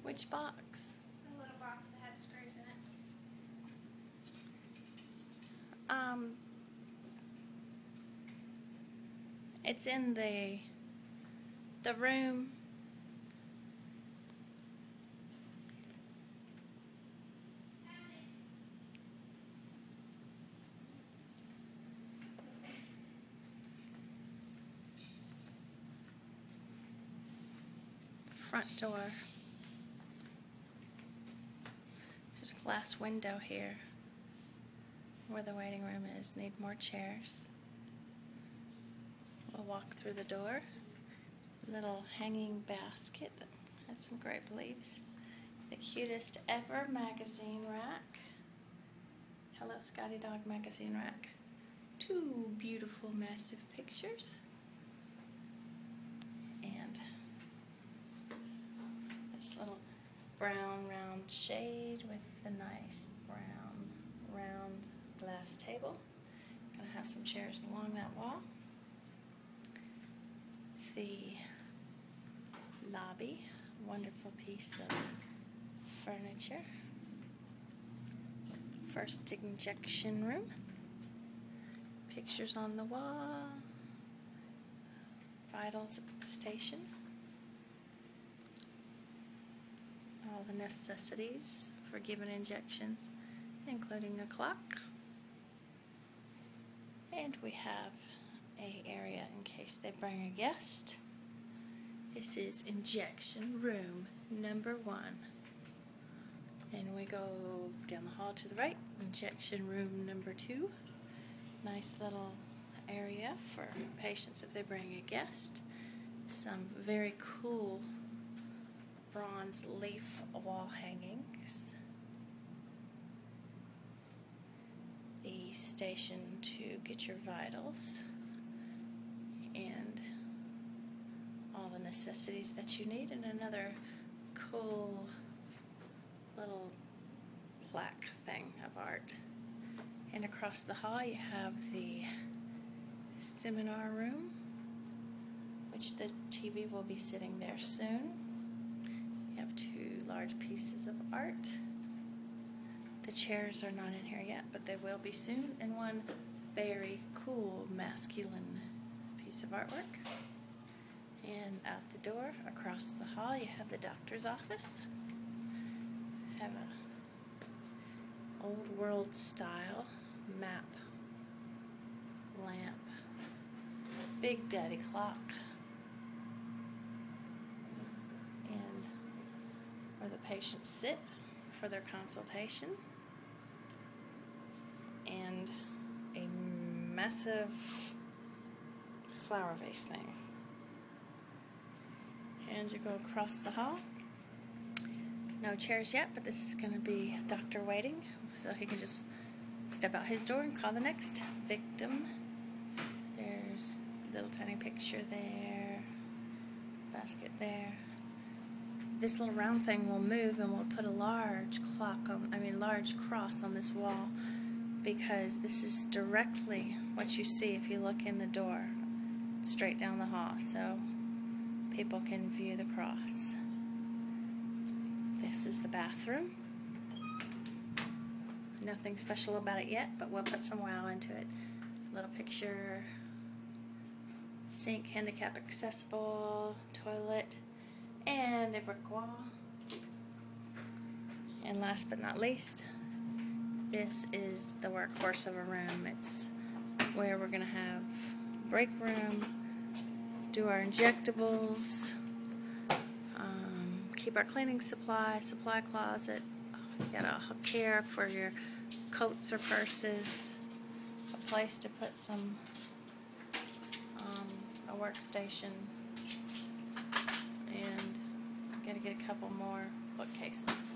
Which box? The little box that had screws in it. It's in the room. Front door. There's a glass window here where the waiting room is. Need more chairs. We'll walk through the door. Little hanging basket that has some grape leaves. The cutest ever magazine rack. Hello Scotty Dog magazine rack. Two beautiful massive pictures. And this little brown round shade with the nice brown round glass table. Gonna have some chairs along that wall. The lobby, wonderful piece of furniture. First injection room. Pictures on the wall. Vitals station. All the necessities for giving injections, including a clock. And we have a area in case they bring a guest. This is injection room number 1. And we go down the hall to the right, injection room number 2. Nice little area for patients if they bring a guest. Some very cool bronze leaf wall hangings. The station to get your vitals and all the necessities that you need, and another cool little plaque thing of art. And across the hall you have the seminar room, which the TV will be sitting there soon. You have 2 large pieces of art. The chairs are not in here yet, but they will be soon. And one very cool masculine piece of artwork. And out the door, across the hall, you have the doctor's office. Have a old world style map lamp. Big daddy clock. And where the patients sit for their consultation. And a massive flower vase thing. And you go across the hall. No chairs yet, but this is going to be doctor waiting, so he can just step out his door and call the next victim. There's a little tiny picture there, basket there. This little round thing will move, and we'll put a large large cross on this wall, because this is directly what you see if you look in the door, straight down the hall, so people can view the cross. This is the bathroom. Nothing special about it yet, but we'll put some wow into it. Little picture, sink, handicap accessible, toilet, and a brick wall. And last but not least, this is the workhorse of a room. It's where we're going to have break room, do our injectables, keep our cleaning supply closet, got a hook here for your coats or purses, a place to put some, a workstation, and got to get a couple more bookcases.